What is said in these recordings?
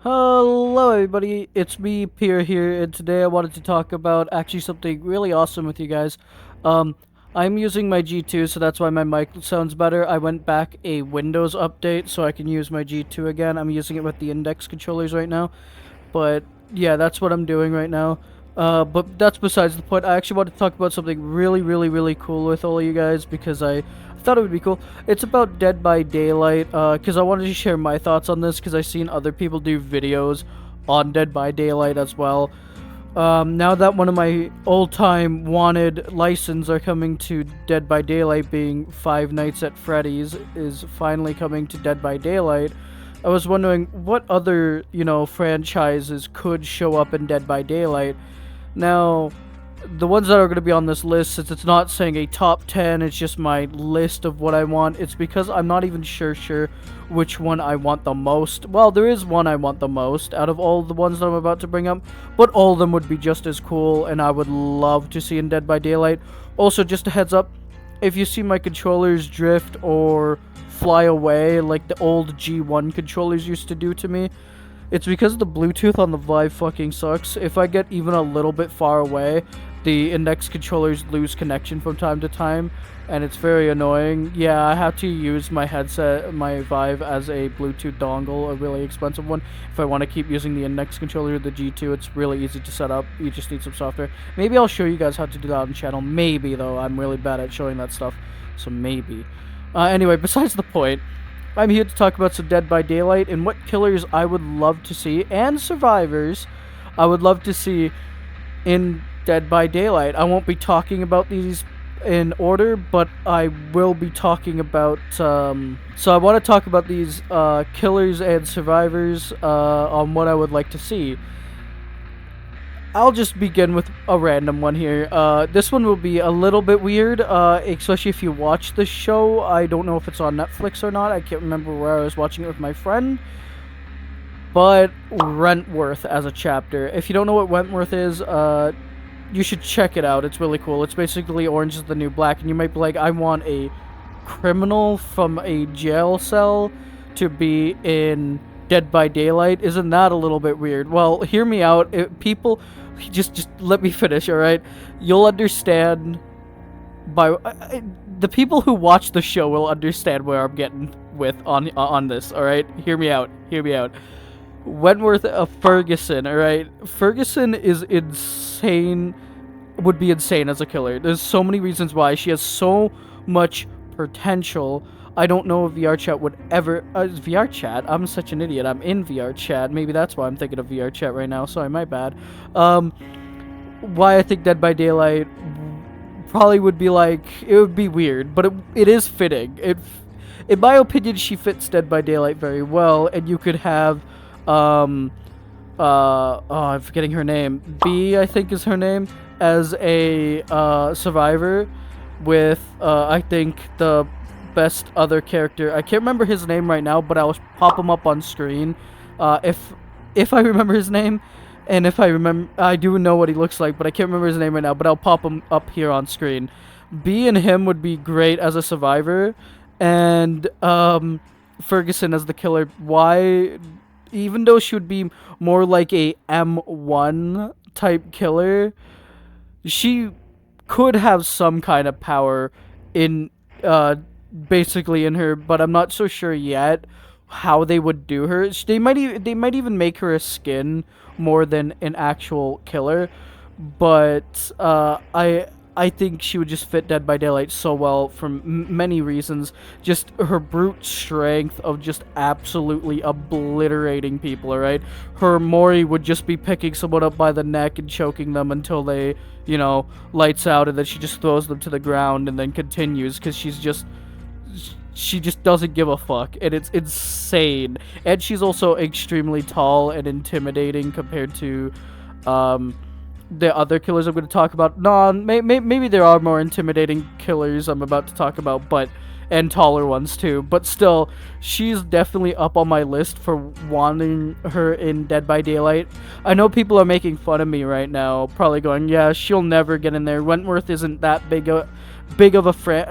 Hello everybody, it's me, Pierre here, and today I wanted to talk about actually something really awesome with you guys. Um, I'm using my G2, so that's why my mic sounds better. I went back a Windows update so I can use my G2 again. I'm using it with the index controllers right now, but yeah, that's what I'm doing right now. But that's besides the point. I actually want to talk about something really cool with all of you guys because I thought it would be cool. It's about Dead by Daylight, because I wanted to share my thoughts on this because I've seen other people do videos on Dead by Daylight as well. Now that one of my old-time wanted license are coming to Dead by Daylight, being Five Nights at Freddy's, is finally coming to Dead by Daylight. I was wondering what other, franchises could show up in Dead by Daylight. Now, the ones that are going to be on this list, since it's not saying a top 10, it's just my list of what I want. It's because I'm not even sure which one I want the most. Well, there is one I want the most out of all the ones that I'm about to bring up, but all of them would be just as cool, and I would love to see in Dead by Daylight. Also, just a heads up, if you see my controllers drift or fly away like the old G1 controllers used to do to me, it's because the Bluetooth on the Vive fucking sucks. If I get even a little bit far away, the index controllers lose connection from time to time, and it's very annoying. Yeah, I have to use my headset, my Vive, as a Bluetooth dongle, a really expensive one. If I want to keep using the index controller, the G2, it's really easy to set up. You just need some software. Maybe I'll show you guys how to do that on the channel. Maybe, though. I'm really bad at showing that stuff, so maybe. Anyway, besides the point, I'm here to talk about some Dead by Daylight and what killers I would love to see, and survivors I would love to see in Dead by Daylight. I won't be talking about these in order, but I will be talking about, so I want to talk about these killers and survivors on what I would like to see. I'll just begin with a random one here. This one will be a little bit weird, especially if you watch the show. I don't know if it's on Netflix or not. I can't remember where I was watching it with my friend. But Wentworth as a chapter. If you don't know what Wentworth is, you should check it out. It's really cool. It's basically Orange is the New Black, and you might be like, I want a criminal from a jail cell to be in Dead by Daylight. Isn't that a little bit weird? Well, hear me out. People, just let me finish, all right? You'll understand by the people who watch the show will understand where I'm getting with on this, all right? Hear me out. Hear me out. Wentworth Ferguson, all right? Ferguson is insane. Would be insane as a killer. There's so many reasons why. She has so much potential. I don't know if VR chat would ever... VR chat? I'm such an idiot. I'm in VR chat. Maybe that's why I'm thinking of VR chat right now. Sorry, my bad. Why I think Dead by Daylight probably would be like... It would be weird, but it is fitting. In my opinion, she fits Dead by Daylight very well, and you could have... I'm forgetting her name. B, I think is her name, as a survivor with I think the best other character. I can't remember his name right now, but I'll pop him up on screen if I remember his name, and if I remember, I do know what he looks like, but I can't remember his name right now, but I'll pop him up here on screen. B and him would be great as a survivor, and Ferguson as the killer. Why? Even though she would be more like a M1 type killer, she could have some kind of power in basically in her, but I'm not so sure yet how they would do her. They might even make her a skin more than an actual killer, but I think she would just fit Dead by Daylight so well for many reasons. Just her brute strength of just absolutely obliterating people, alright? Her Mori would just be picking someone up by the neck and choking them until they, lights out, and then she just throws them to the ground and then continues, because she just doesn't give a fuck, and it's insane. And she's also extremely tall and intimidating compared to, the other killers I'm going to talk about. No, maybe there are more intimidating killers I'm about to talk about, and taller ones too. But still, she's definitely up on my list for wanting her in Dead by Daylight. I know people are making fun of me right now, probably going, yeah, she'll never get in there. Wentworth isn't that big of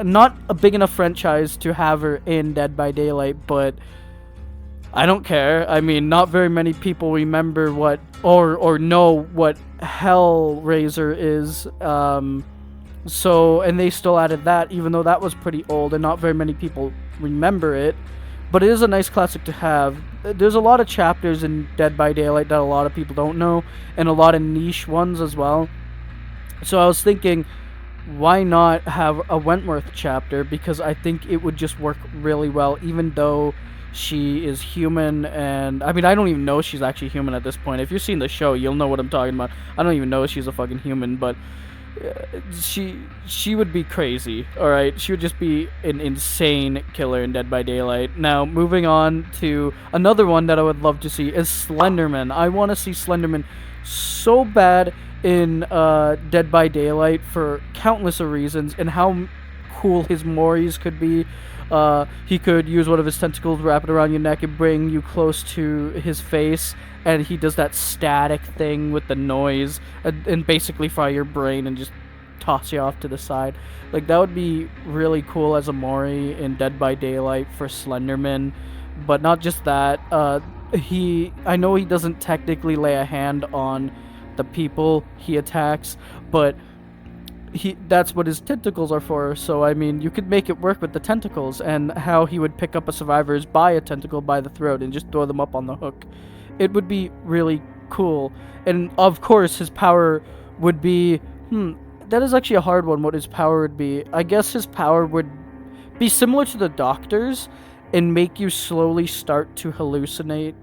not a big enough franchise to have her in Dead by Daylight, but I don't care. I mean, not very many people remember what or know what Hellraiser is. So, and they still added that, even though that was pretty old, and not very many people remember it. But it is a nice classic to have. There's a lot of chapters in Dead by Daylight that a lot of people don't know, and a lot of niche ones as well. So I was thinking, why not have a Wentworth chapter? Because I think it would just work really well, even though she is human. And I mean, I don't even know she's actually human at this point. If you've seen the show, you'll know what I'm talking about. I don't even know she's a fucking human, but she would be crazy. All right, she would just be an insane killer in Dead by Daylight. Now, moving on to another one that I would love to see is Slenderman. I want to see Slenderman so bad in Dead by Daylight for countless of reasons, and how cool his Moris could be. He could use one of his tentacles, wrap it around your neck, and bring you close to his face, and he does that static thing with the noise, and basically fry your brain and just toss you off to the side. Like, that would be really cool as a Mori in Dead by Daylight for Slenderman. But not just that, I know he doesn't technically lay a hand on the people he attacks, but that's what his tentacles are for. So I mean, you could make it work with the tentacles, and how he would pick up a survivor is by a tentacle by the throat and just throw them up on the hook. It would be really cool. And of course his power would be that is actually a hard one. What his power would be, I guess his power would be similar to the Doctor's, and make you slowly start to hallucinate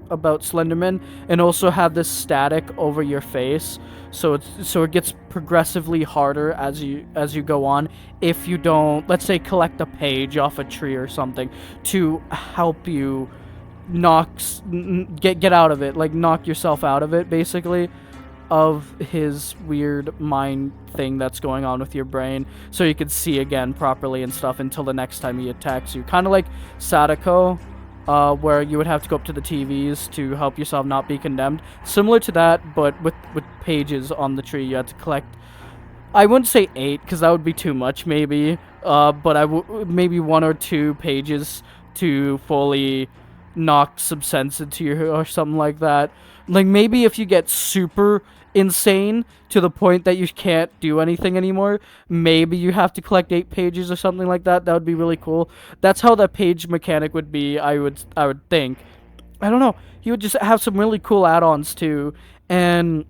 about Slenderman, and also have this static over your face, so it gets progressively harder as you go on, if you don't, let's say, collect a page off a tree or something to help you get out of it, like knock yourself out of it, basically, of his weird mind thing that's going on with your brain, so you can see again properly and stuff until the next time he attacks you, kind of like Sadako, where you would have to go up to the TVs to help yourself not be condemned. Similar to that, but with pages on the tree you had to collect. I wouldn't say 8, because that would be too much, maybe. But maybe 1 or 2 pages to fully knock some sense into you, or something like that. Like, maybe if you get super insane to the point that you can't do anything anymore, maybe you have to collect 8 pages or something like that. That would be really cool. That's how that page mechanic would be, I would think. I don't know. He would just have some really cool add-ons too, and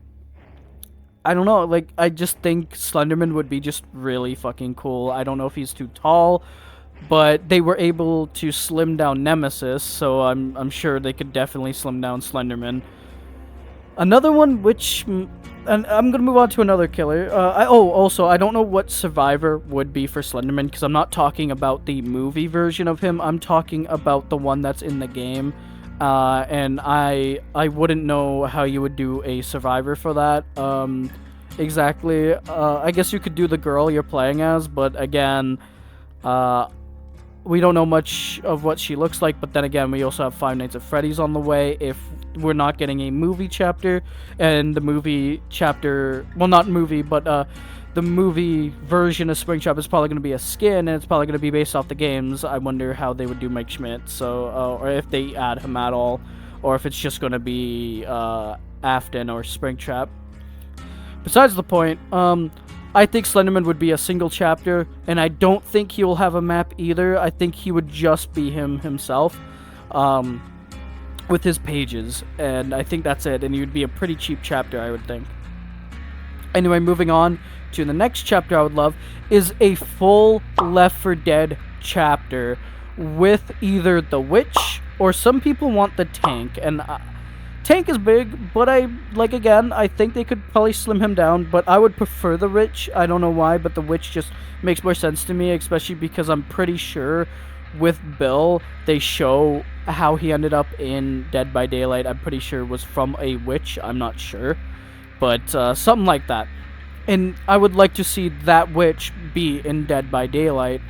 I don't know, like, I just think Slenderman would be just really fucking cool. I don't know if he's too tall, but they were able to slim down Nemesis, so I'm sure they could definitely slim down Slenderman. Another one, and I'm gonna move on to another killer. Also, I don't know what Survivor would be for Slenderman, because I'm not talking about the movie version of him. I'm talking about the one that's in the game, and I wouldn't know how you would do a Survivor for that. Exactly. I guess you could do the girl you're playing as, but again, we don't know much of what she looks like. But then again, we also have Five Nights at Freddy's on the way. If we're not getting a movie chapter, and the movie chapter, well, not movie, but the movie version of Springtrap is probably going to be a skin, and it's probably going to be based off the games. I wonder how they would do Mike Schmidt, so or if they add him at all, or if it's just going to be Afton or Springtrap. Besides the point, I think Slenderman would be a single chapter, and I don't think he will have a map either. I think he would just be himself. With his pages, and I think that's it, and he would be a pretty cheap chapter, I would think. Anyway, moving on to the next chapter I would love is a full Left 4 Dead chapter with either the witch, or some people want the tank, and tank is big, but I think they could probably slim him down, but I would prefer the witch. I don't know why, but the witch just makes more sense to me, especially because I'm pretty sure with Bill, they show how he ended up in Dead by Daylight. I'm pretty sure it was from a witch. I'm not sure, but something like that. And I would like to see that witch be in Dead by Daylight.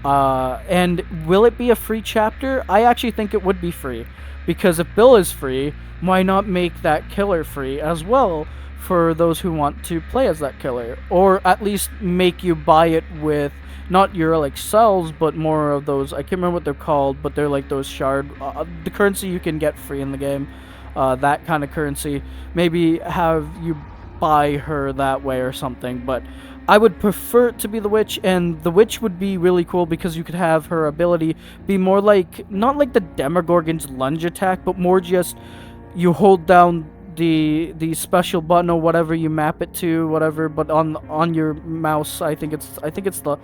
And will it be a free chapter? I actually think it would be free, because if Bill is free, why not make that killer free as well for those who want to play as that killer, or at least make you buy it with not your like cells, but more of those. I can't remember what they're called, but they're like those shard, the currency you can get free in the game, that kind of currency. Maybe have you buy her that way or something, but I would prefer it to be the witch, and the witch would be really cool because you could have her ability be more like, not like the Demogorgon's lunge attack, but more just you hold down the special button or whatever you map it to, whatever, but on your mouse, I think it's the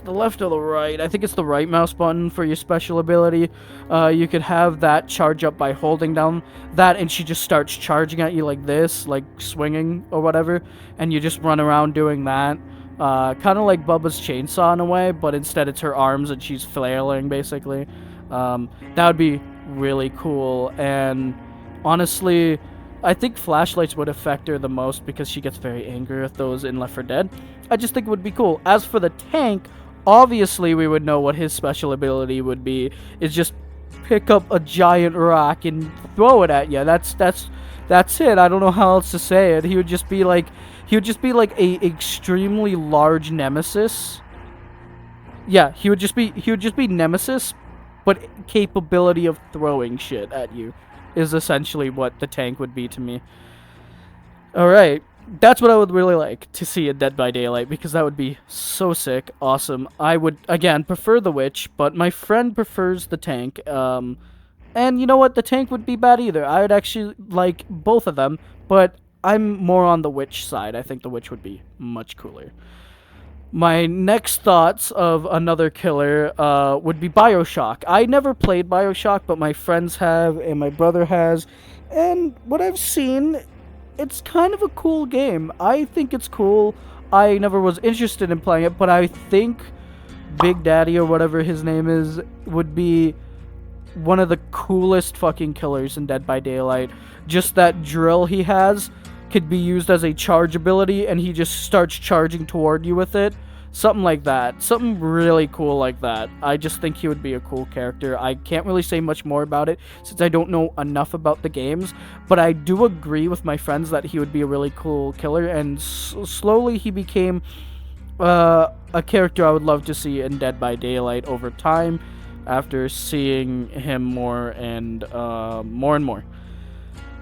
left or the right. I think it's the right mouse button for your special ability. You could have that charge up by holding down that, and she just starts charging at you like this, like swinging or whatever, and you just run around doing that. Kind of like Bubba's chainsaw in a way, but instead it's her arms and she's flailing basically. That would be really cool, and honestly, I think flashlights would affect her the most because she gets very angry with those in Left 4 Dead. I just think it would be cool. As for the tank, obviously we would know what his special ability would be. Is just pick up a giant rock and throw it at you. That's it. I don't know how else to say it. He would just be like a extremely large nemesis. Yeah, he would just be Nemesis, but capability of throwing shit at you is essentially what the tank would be to me. Alright, that's what I would really like to see in Dead by Daylight, because that would be so sick, awesome. I would, again, prefer the witch, but my friend prefers the tank. And you know what? The tank would be bad either. I would actually like both of them, but I'm more on the witch side. I think the witch would be much cooler. My next thoughts of another killer would be Bioshock. I never played Bioshock, but my friends have, and my brother has, and what I've seen, it's kind of a cool game. I think it's cool. I never was interested in playing it, but I think Big Daddy, or whatever his name is, would be one of the coolest fucking killers in Dead by Daylight. Just that drill he has could be used as a charge ability, and he just starts charging toward you with it. Something like that. Something really cool like that. I just think he would be a cool character. I can't really say much more about it since I don't know enough about the games, but I do agree with my friends that he would be a really cool killer, and slowly he became a character I would love to see in Dead by Daylight over time after seeing him more and more.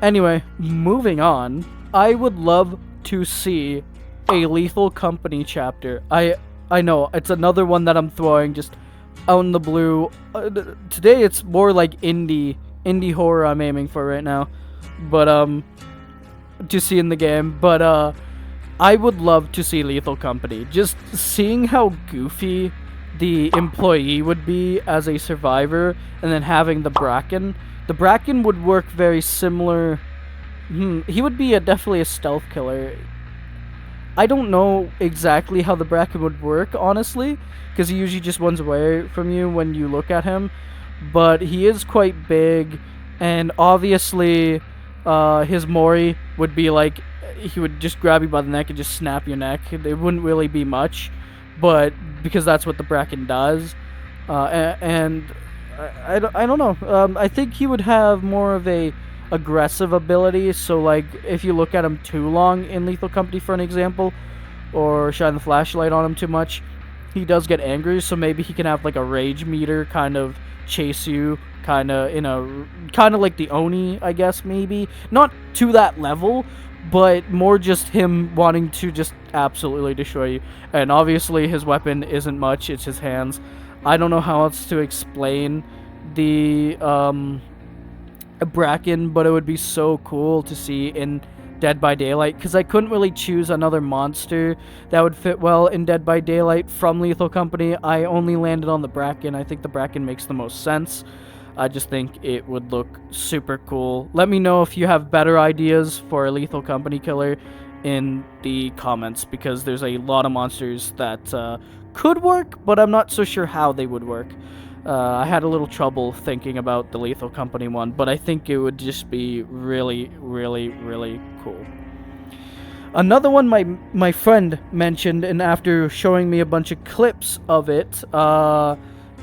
Anyway, moving on. I would love to see a Lethal Company chapter. I know it's another one that I'm throwing just out in the blue. Today it's more like indie horror I'm aiming for right now, but to see in the game. But I would love to see Lethal Company. Just seeing how goofy the employee would be as a survivor, and then having the Bracken. The Bracken would work very similar. He would be definitely a stealth killer. I don't know exactly how the Bracken would work, honestly, because he usually just runs away from you when you look at him. But he is quite big, and obviously, his Mori would be like, he would just grab you by the neck and just snap your neck. It wouldn't really be much, but because that's what the Bracken does. And I don't know. I think he would have more of a aggressive ability, so like if you look at him too long in Lethal Company, for an example, or shine the flashlight on him too much, he does get angry, so maybe he can have like a rage meter kind of chase you, kind of like the Oni, I guess. Maybe not to that level, but more just him wanting to just absolutely destroy you. And obviously his weapon isn't much, it's his hands. I don't know how else to explain the Bracken, but it would be so cool to see in Dead by Daylight, because I couldn't really choose another monster that would fit well in Dead by Daylight from Lethal Company. I only landed on the Bracken. I think the Bracken makes the most sense. I just think it would look super cool. Let me know if you have better ideas for a Lethal Company killer in the comments, because there's a lot of monsters that could work, but I'm not so sure how they would work. I had a little trouble thinking about the Lethal Company one, but I think it would just be really, really, really cool. Another one my friend mentioned, and after showing me a bunch of clips of it,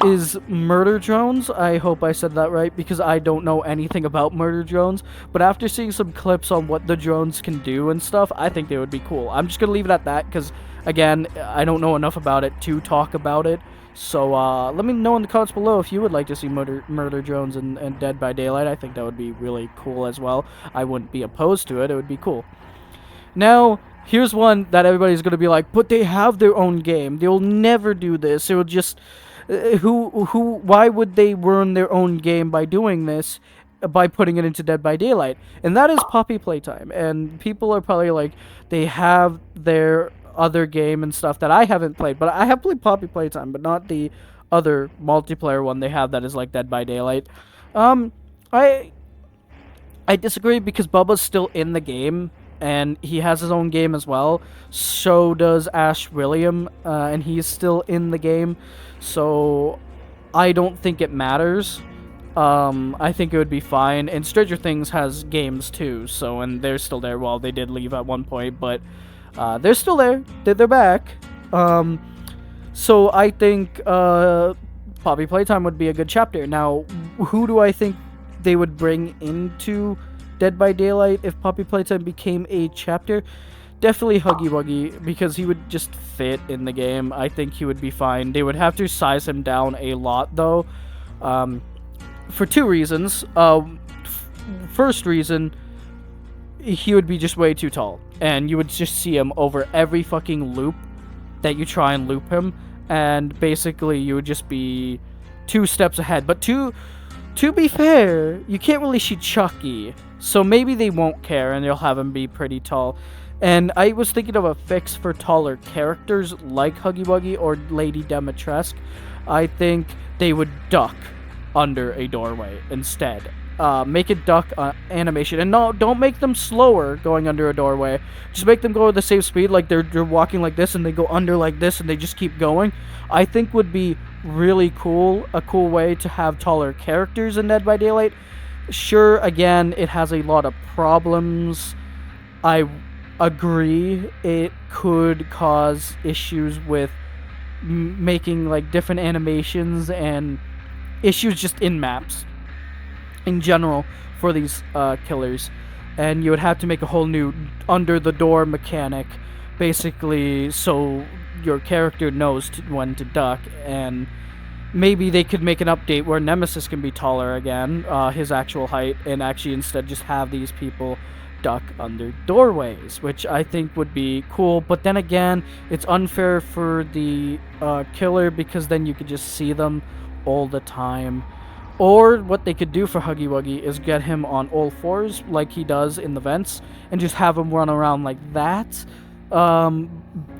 is murder drones. I hope I said that right, because I don't know anything about murder drones, but after seeing some clips on what the drones can do and stuff, I think they would be cool. I'm just gonna leave it at that, because Again, I don't know enough about it to talk about it. So let me know in the comments below if you would like to see Murder Drones and Dead by Daylight. I think that would be really cool as well. I wouldn't be opposed to it. It would be cool. Now, here's one that everybody's going to be like, but they have their own game. They'll never do this. It will just... why would they ruin their own game by doing this? By putting it into Dead by Daylight? And that is Poppy Playtime. And people are probably like, they have their other game and stuff that I haven't played. But I have played Poppy Playtime, but not the other multiplayer one they have that is like Dead by Daylight. I disagree because Bubba's still in the game, and he has his own game as well. So does Ash William, and he's still in the game. So I don't think it matters. I think it would be fine. And Stranger Things has games too, so, and they're still there. Well, they did leave at one point, but they're still there. They're back. So I think Poppy Playtime would be a good chapter. Now, who do I think they would bring into Dead by Daylight if Poppy Playtime became a chapter? Definitely Huggy Wuggy, because he would just fit in the game. I think he would be fine. They would have to size him down a lot, though, for two reasons. First reason, he would be just way too tall, and you would just see him over every fucking loop that you try and loop him, and basically you would just be 2 steps ahead. But to be fair, you can't really see Chucky, so maybe they won't care and they'll have him be pretty tall. And I was thinking of a fix for taller characters like Huggy Wuggy or Lady Dimitrescu. I think they would duck under a doorway instead. Make it duck animation, and no, don't make them slower going under a doorway. Just make them go at the same speed, like they're walking like this, and they go under like this, and they just keep going. I think would be really cool, a cool way to have taller characters in Dead by Daylight. Sure, again, it has a lot of problems. I agree, it could cause issues with making like different animations and issues just in maps in general for these killers, and you would have to make a whole new under the door mechanic, basically, so your character knows when to duck. And maybe they could make an update where Nemesis can be taller again, his actual height, and actually instead just have these people duck under doorways, which I think would be cool. But then again, it's unfair for the killer, because then you could just see them all the time. Or what they could do for Huggy Wuggy is get him on all fours like he does in the vents, and just have him run around like that.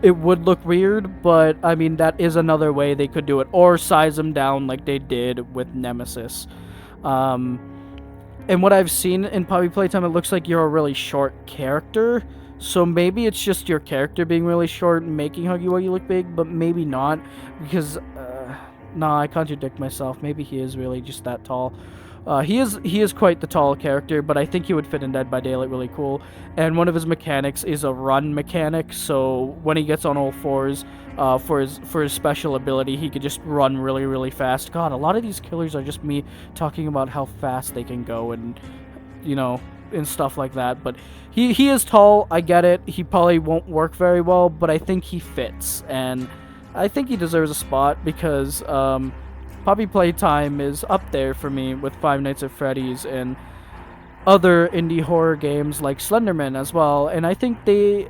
It would look weird, but I mean, that is another way they could do it. Or size him down like they did with Nemesis. And what I've seen in Poppy Playtime, it looks like you're a really short character. So maybe it's just your character being really short and making Huggy Wuggy look big, but maybe not, because nah, I contradict myself. Maybe he is really just that tall. He is quite the tall character, but I think he would fit in Dead by Daylight really cool. And one of his mechanics is a run mechanic, so when he gets on all fours, for his special ability, he could just run really, really fast. God, a lot of these killers are just me talking about how fast they can go, and, you know, and stuff like that. But he is tall, I get it. He probably won't work very well, but I think he fits, and I think he deserves a spot, because Poppy Playtime is up there for me with Five Nights at Freddy's and other indie horror games like Slenderman as well, and I think they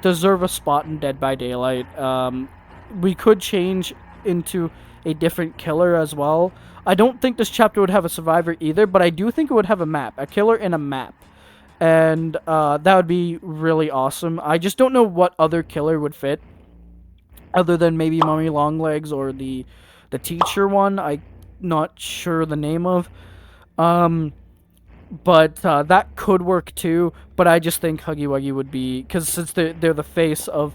deserve a spot in Dead by Daylight. We could change into a different killer as well. I don't think this chapter would have a survivor either, but I do think it would have a map, a killer in a map. And that would be really awesome. I just don't know what other killer would fit, other than maybe Mummy Longlegs or the teacher one. I'm not sure the name of. But that could work too. But I just think Huggy Wuggy would be, because since they're the face of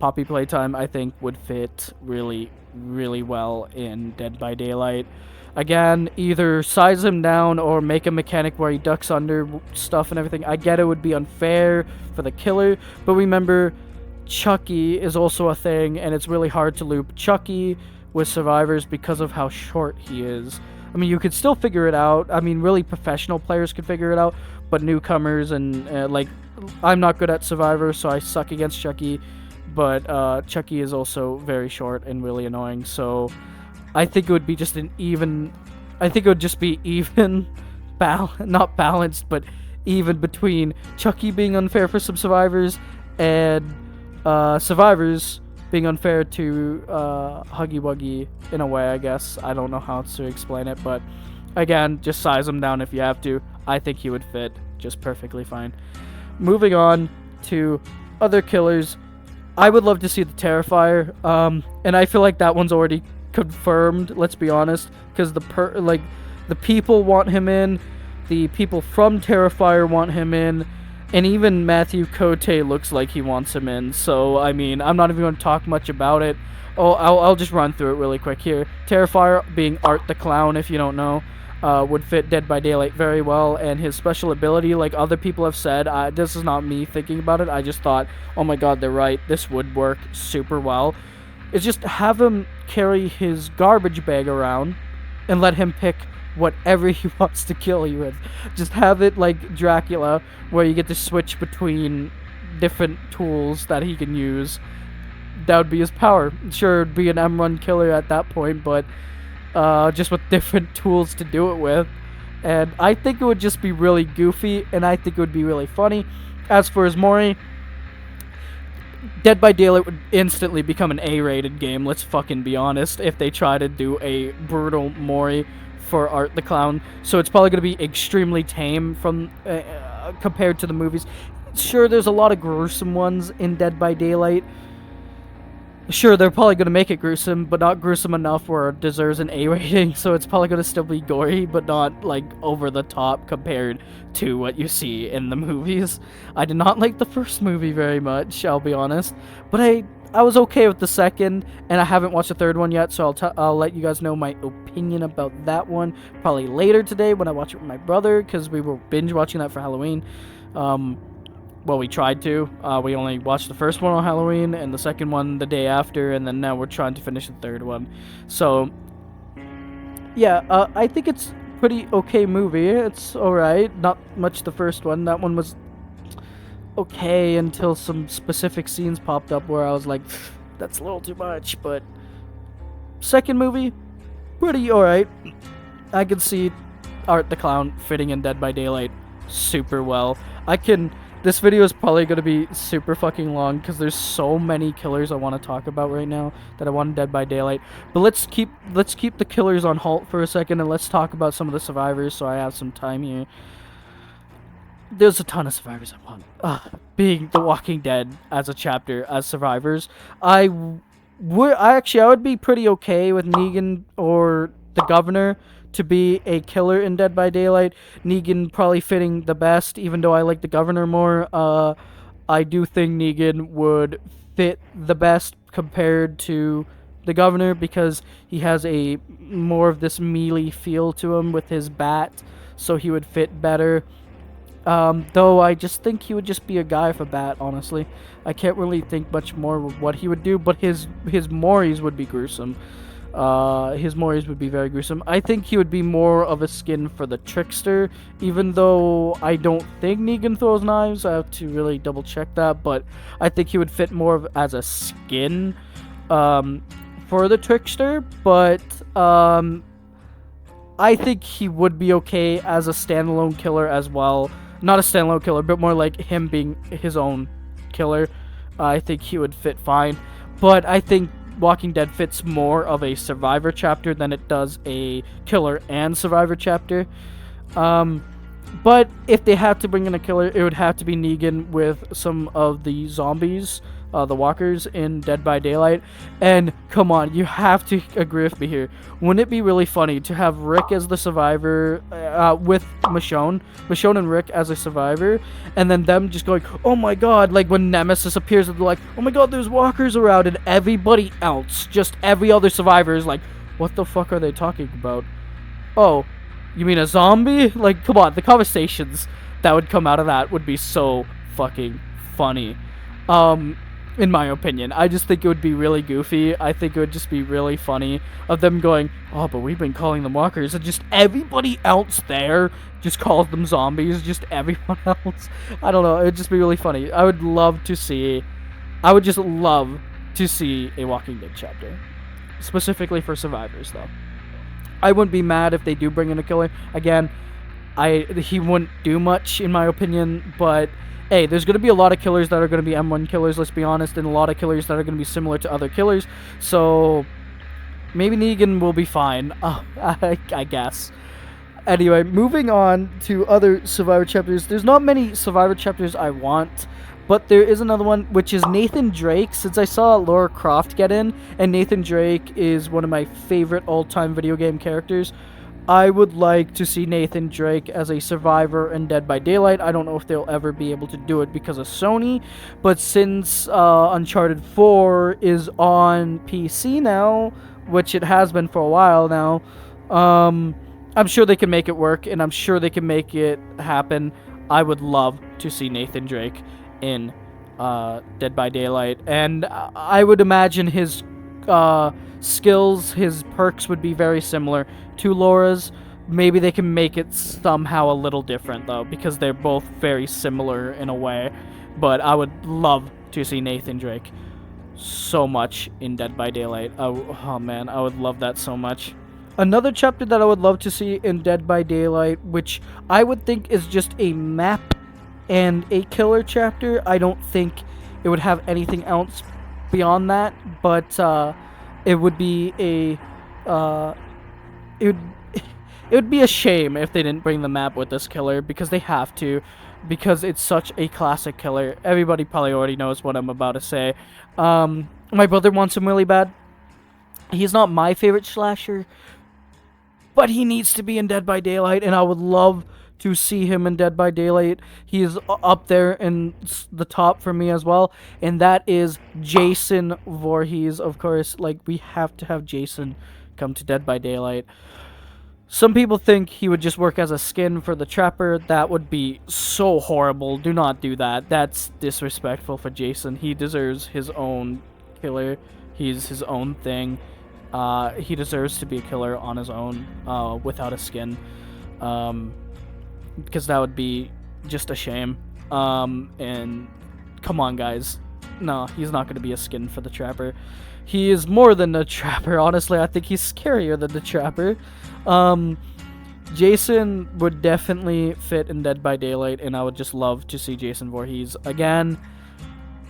Poppy Playtime, I think would fit really, really well in Dead by Daylight. Again, either size him down or make a mechanic where he ducks under stuff and everything. I get it would be unfair for the killer, but remember, Chucky is also a thing, and it's really hard to loop Chucky with survivors because of how short he is. I mean, you could still figure it out. I mean, really professional players could figure it out, but newcomers and, like, I'm not good at survivors, so I suck against Chucky. but Chucky is also very short and really annoying. So I think it would be just an even. I think it would just be even, not balanced, but even between Chucky being unfair for some survivors and survivors being unfair to Huggy Wuggy in a way. I guess I don't know how to explain it, but again, just size him down if you have to. I think he would fit just perfectly fine. Moving on to other killers, I would love to see the Terrifier, and I feel like that one's already confirmed. Let's be honest, because the people want him in, the people from Terrifier want him in, and even Matthew Cote looks like he wants him in. So I mean, I'm not even going to talk much about it. Oh, I'll just run through it really quick here. Terrifier being Art the Clown, if you don't know. Would fit Dead by Daylight very well, and his special ability, like other people have said, this is not me thinking about it, I just thought, oh my god, they're right, this would work super well, is just have him carry his garbage bag around, and let him pick whatever he wants to kill you with. Just have it like Dracula, where you get to switch between different tools that he can use. That would be his power. Sure, it'd be an M-Run killer at that point, but just with different tools to do it with. And I think it would just be really goofy, and I think it would be really funny. As for his Mori, Dead by Daylight would instantly become an A-rated game, let's fucking be honest, if they try to do a brutal Mori for Art the Clown. So it's probably going to be extremely tame from compared to the movies. Sure, there's a lot of gruesome ones in Dead by Daylight. Sure, they're probably going to make it gruesome, but not gruesome enough where it deserves an A rating, so it's probably going to still be gory, but not, like, over the top compared to what you see in the movies. I did not like the first movie very much, I'll be honest, but I was okay with the second, and I haven't watched the third one yet, so I'll let you guys know my opinion about that one probably later today when I watch it with my brother, because we were binge watching that for Halloween. Well, we tried to. We only watched the first one on Halloween and the second one the day after, and then now we're trying to finish the third one. So, yeah, I think it's a pretty okay movie. It's alright. Not much the first one. That one was okay until some specific scenes popped up where I was like, that's a little too much, but second movie, pretty alright. I can see Art the Clown fitting in Dead by Daylight super well. This video is probably going to be super fucking long because there's so many killers I want to talk about right now that I want in Dead by Daylight. But let's keep the killers on halt for a second, and let's talk about some of the survivors so I have some time here. There's a ton of survivors I want. Being The Walking Dead as a chapter as survivors, I would be pretty okay with Negan or the Governor to be a killer in Dead by Daylight. Negan probably fitting the best, even though I like the Governor more. I do think Negan would fit the best compared to the Governor because he has a more of this melee feel to him with his bat, so he would fit better. Though I just think he would just be a guy with a bat, honestly. I can't really think much more of what he would do, but his Moris would be gruesome. His Moris would be very gruesome. I think he would be more of a skin for the Trickster, even though I don't think Negan throws knives. I have to really double check that, but I think he would fit more as a skin for the Trickster, but I think he would be okay as a standalone killer as well. Not a standalone killer, but more like him being his own killer. I think he would fit fine, but I think Walking Dead fits more of a survivor chapter than it does a killer and survivor chapter. But if they have to bring in a killer, it would have to be Negan with some of the zombies, the walkers in Dead by Daylight. And come on, you have to agree with me here. Wouldn't it be really funny to have Rick as the survivor with Michonne and Rick as a survivor, and then them just going, oh my god, like when Nemesis appears, they're like, oh my god, there's walkers around, and everybody else, just every other survivor is like, what the fuck are they talking about? Oh, you mean a zombie? Like, come on, the conversations that would come out of that would be so fucking funny. In my opinion, I just think it would be really goofy. I think it would just be really funny of them going, oh, but we've been calling them walkers, and just everybody else there just calls them zombies, just everyone else. I don't know, it would just be really funny. I would love to see I would just love to see a Walking Dead chapter, specifically for survivors, though. I wouldn't be mad if they do bring in a killer. Again, he wouldn't do much in my opinion, but hey, there's going to be a lot of killers that are going to be M1 killers, let's be honest, and a lot of killers that are going to be similar to other killers. So maybe Negan will be fine. I guess. Anyway, moving on to other Survivor chapters. There's not many Survivor chapters I want, but there is another one, which is Nathan Drake. Since I saw Lara Croft get in, and Nathan Drake is one of my favorite all-time video game characters, I would like to see Nathan Drake as a survivor in Dead by Daylight. I don't know if they'll ever be able to do it because of Sony, but since Uncharted 4 is on PC now, which it has been for a while now, I'm sure they can make it work, and I'm sure they can make it happen. I would love to see Nathan Drake in Dead by Daylight, and I would imagine his skills, his perks would be very similar to Laura's. Maybe they can make it somehow a little different, though, because they're both very similar in a way. But I would love to see Nathan Drake so much in Dead by Daylight. Oh man, I would love that so much. Another chapter that I would love to see in Dead by Daylight, which I would think is just a map and a killer chapter. I don't think it would have anything else beyond that, but it would be a it would be a shame if they didn't bring the map with this killer, because they have to, because it's such a classic killer. Everybody probably already knows what I'm about to say. My brother wants him really bad. He's not my favorite slasher, but he needs to be in Dead by Daylight, and I would love to see him in Dead by Daylight. He is up there in the top for me as well, and that is Jason Voorhees, of course. Like, we have to have Jason come to Dead by Daylight. Some people think he would just work as a skin for the Trapper. That would be so horrible. Do not do that. That's disrespectful for Jason. He deserves his own killer. He's his own thing. He deserves to be a killer on his own, without a skin. Because that would be just a shame. And come on, guys. No, he's not going to be a skin for the Trapper. He is more than the Trapper, honestly. I think he's scarier than the Trapper. Jason would definitely fit in Dead by Daylight, and I would just love to see Jason Voorhees again.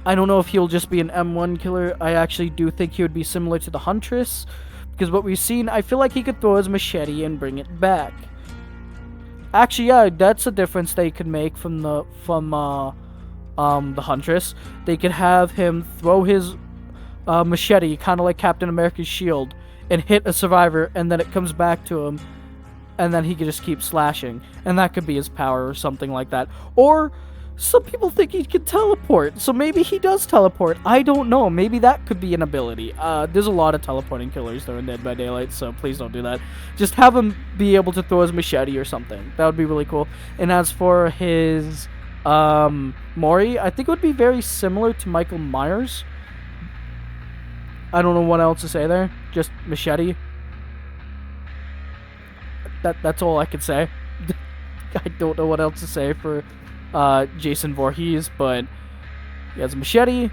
I don't know if he'll just be an M1 killer. I actually do think he would be similar to the Huntress, because what we've seen, I feel like he could throw his machete and bring it back. Actually, yeah, that's a difference they could make from the Huntress. They could have him throw his machete, kind of like Captain America's shield, and hit a survivor, and then it comes back to him, and then he could just keep slashing, and that could be his power or something like that. Or some people think he can teleport, so maybe he does teleport. I don't know. Maybe that could be an ability. There's a lot of teleporting killers that are in Dead by Daylight, so please don't do that. Just have him be able to throw his machete or something. That would be really cool. And as for his Mori, I think it would be very similar to Michael Myers. I don't know what else to say there. Just machete. That's all I could say. I don't know what else to say for Jason Voorhees, but he has a machete.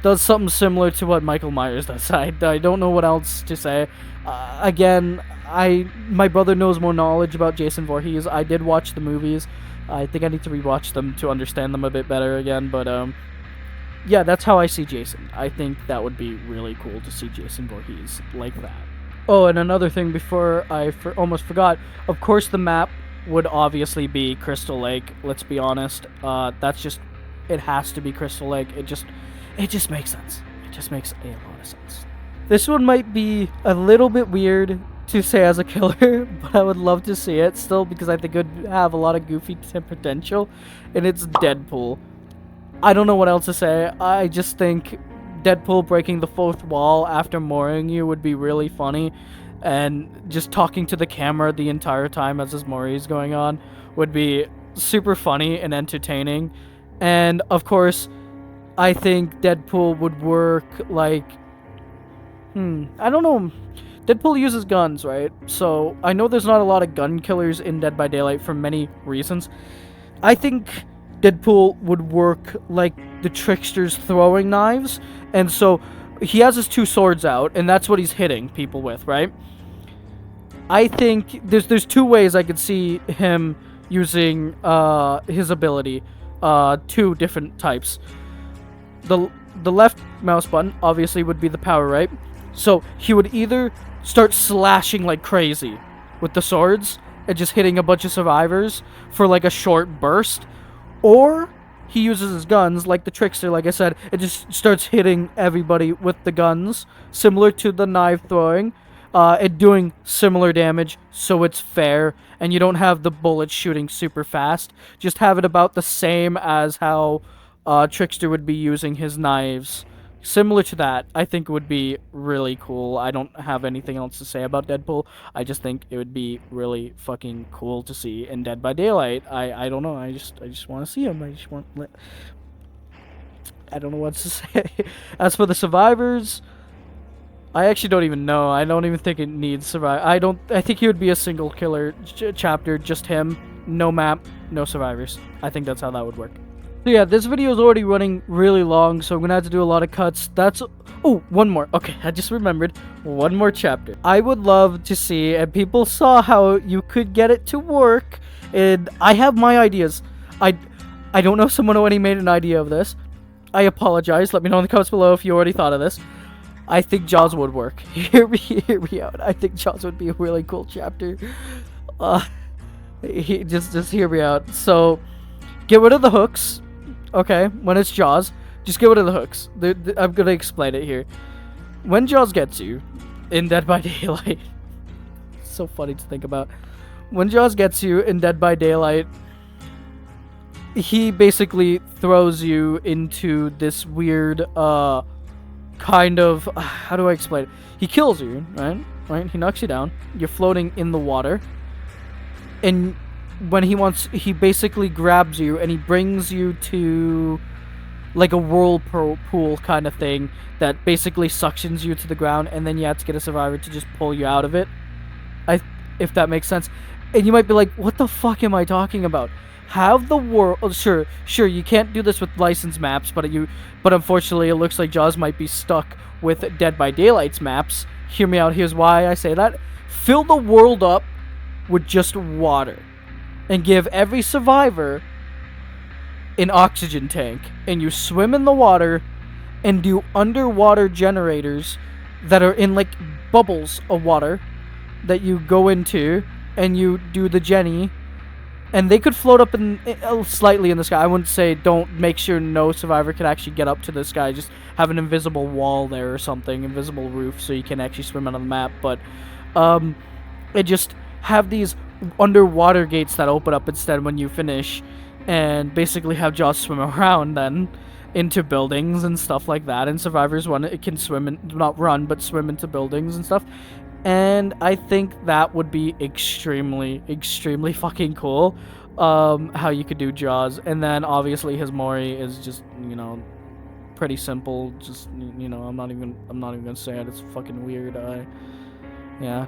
Does something similar to what Michael Myers does. I don't know what else to say. Again, my brother knows more knowledge about Jason Voorhees. I did watch the movies. I think I need to rewatch them to understand them a bit better again, but yeah, that's how I see Jason. I think that would be really cool to see Jason Voorhees like that. Oh, and another thing before I almost forgot, of course the map would obviously be Crystal Lake. Let's be honest. That's just, it has to be Crystal Lake. It just makes sense. It just makes a lot of sense. This one might be a little bit weird to say as a killer, but I would love to see it still, because I think it would have a lot of goofy potential, and it's Deadpool. I don't know what else to say. I just think Deadpool breaking the fourth wall after mooring you would be really funny, and just talking to the camera the entire time as his Mori is going on would be super funny and entertaining. And of course, I think Deadpool would work like, I don't know. Deadpool uses guns, right? So I know there's not a lot of gun killers in Dead by Daylight for many reasons. I think Deadpool would work like the Trickster's throwing knives, and so he has his two swords out, and that's what he's hitting people with, right? I think there's two ways I could see him using his ability, two different types. The left mouse button obviously would be the power, right? So he would either start slashing like crazy with the swords and just hitting a bunch of survivors for like a short burst, or he uses his guns like the Trickster, like I said, it just starts hitting everybody with the guns, similar to the knife throwing, and doing similar damage, so it's fair, and you don't have the bullets shooting super fast. Just have it about the same as how Trickster would be using his knives. Similar to that, I think it would be really cool. I don't have anything else to say about Deadpool. I just think it would be really fucking cool to see in Dead by Daylight. I don't know. I just want to see him. I don't know what to say. As for the survivors, I actually don't even know. I don't even think it needs survive. I think he would be a single killer chapter, just him, no map, no survivors. I think that's how that would work. So yeah, this video is already running really long, so I'm gonna have to do a lot of cuts. Oh, one more. Okay, I just remembered. One more chapter. I would love to see, and people saw how you could get it to work, and I have my ideas. I don't know if someone already made an idea of this. I apologize. Let me know in the comments below if you already thought of this. I think Jaws would work. Hear me out. I think Jaws would be a really cool chapter. Just hear me out. So, get rid of the hooks. Okay, when it's Jaws, just get rid of the hooks. I'm gonna explain it here. When Jaws gets you in Dead by Daylight, it's so funny to think about. When Jaws gets you in Dead by Daylight, he basically throws you into this weird, kind of, how do I explain it? He kills you, right? He knocks you down. You're floating in the water. And when he basically grabs you and he brings you to like a whirlpool kind of thing that basically suctions you to the ground, and then you have to get a survivor to just pull you out of it. If that makes sense. And you might be like, what the fuck am I talking about? Have the world... Oh, sure, you can't do this with licensed maps, but unfortunately it looks like Jaws might be stuck with Dead by Daylight's maps. Hear me out, here's why I say that. Fill the world up with just water, and give every survivor an oxygen tank, and you swim in the water and do underwater generators that are in like bubbles of water that you go into, and you do the Jenny, and they could float up in slightly in the sky. I wouldn't say don't make sure no survivor could actually get up to the sky. Just have an invisible wall there or something, invisible roof, so you can actually swim out of the map. But it just have these underwater gates that open up instead when you finish, and basically have Jaws swim around then into buildings and stuff like that, and survivors it can swim and not run but swim into buildings and stuff. And I think that would be extremely fucking cool, how you could do Jaws. And then obviously his Mori is just, you know, pretty simple. Just, you know, I'm not even gonna say it. It's fucking weird. Yeah,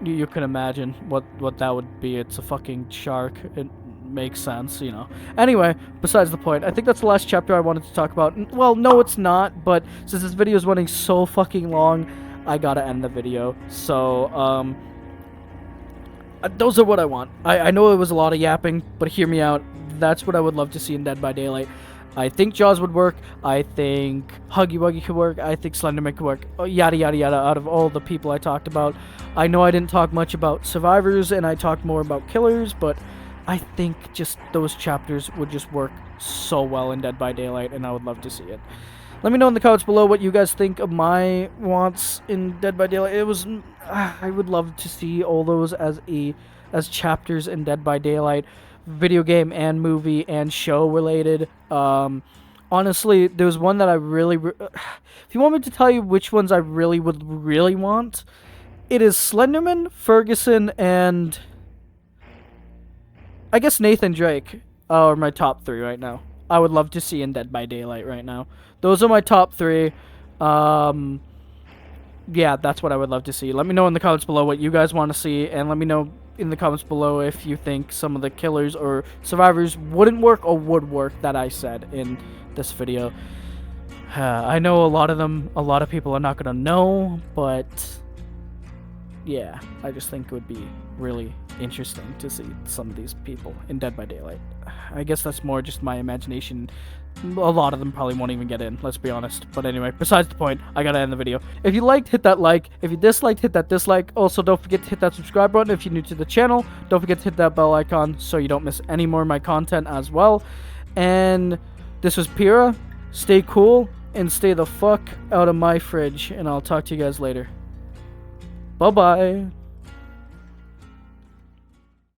you can imagine what that would be. It's a fucking shark. It makes sense, you know. Anyway, besides the point, I think that's the last chapter I wanted to talk about. Well, no, it's not, but since this video is running so fucking long, I gotta end the video. So, those are what I want. I know it was a lot of yapping, but hear me out. That's what I would love to see in Dead by Daylight. I think Jaws would work. I think Huggy Wuggy could work. I think Slenderman could work. Yada, yada, yada, out of all the people I talked about. I know I didn't talk much about survivors, and I talked more about killers, but I think just those chapters would just work so well in Dead by Daylight, and I would love to see it. Let me know in the comments below what you guys think of my wants in Dead by Daylight. I would love to see all those as chapters in Dead by Daylight, video game and movie and show related. Honestly, there's one that I really... if you want me to tell you which ones I really want, it is Slenderman, Ferguson, and I guess Nathan Drake are my top 3 right now. I would love to see in Dead by Daylight right now. Those are my top 3. Yeah, that's what I would love to see. Let me know in the comments below what you guys want to see, and let me know in the comments below if you think some of the killers or survivors wouldn't work or would work that I said in this video. I know a lot of people are not gonna know, but yeah, I just think it would be really interesting to see some of these people in Dead by Daylight. I guess that's more just my imagination. A lot of them probably won't even get in, let's be honest. But anyway, besides the point, I gotta end the video. If you liked, hit that like. If you disliked, hit that dislike. Also, don't forget to hit that subscribe button if you're new to the channel. Don't forget to hit that bell icon so you don't miss any more of my content as well. And this was Pyrrha. Stay cool and stay the fuck out of my fridge. And I'll talk to you guys later. Bye-bye.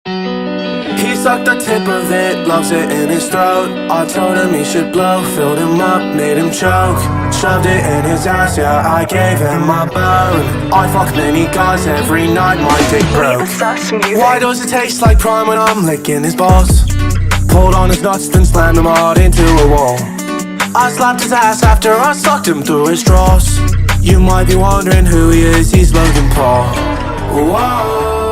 He sucked the tip of it, loves it in his throat. I told him he should blow, filled him up, made him choke. Shoved it in his ass, yeah, I gave him my bone. I fuck many guys every night, my dick broke. Why does it taste like prime when I'm licking his balls? Pulled on his nuts, then slammed him hard into a wall. I slapped his ass after I sucked him through his drawers. You might be wondering who he is, he's Logan Paul. Whoa.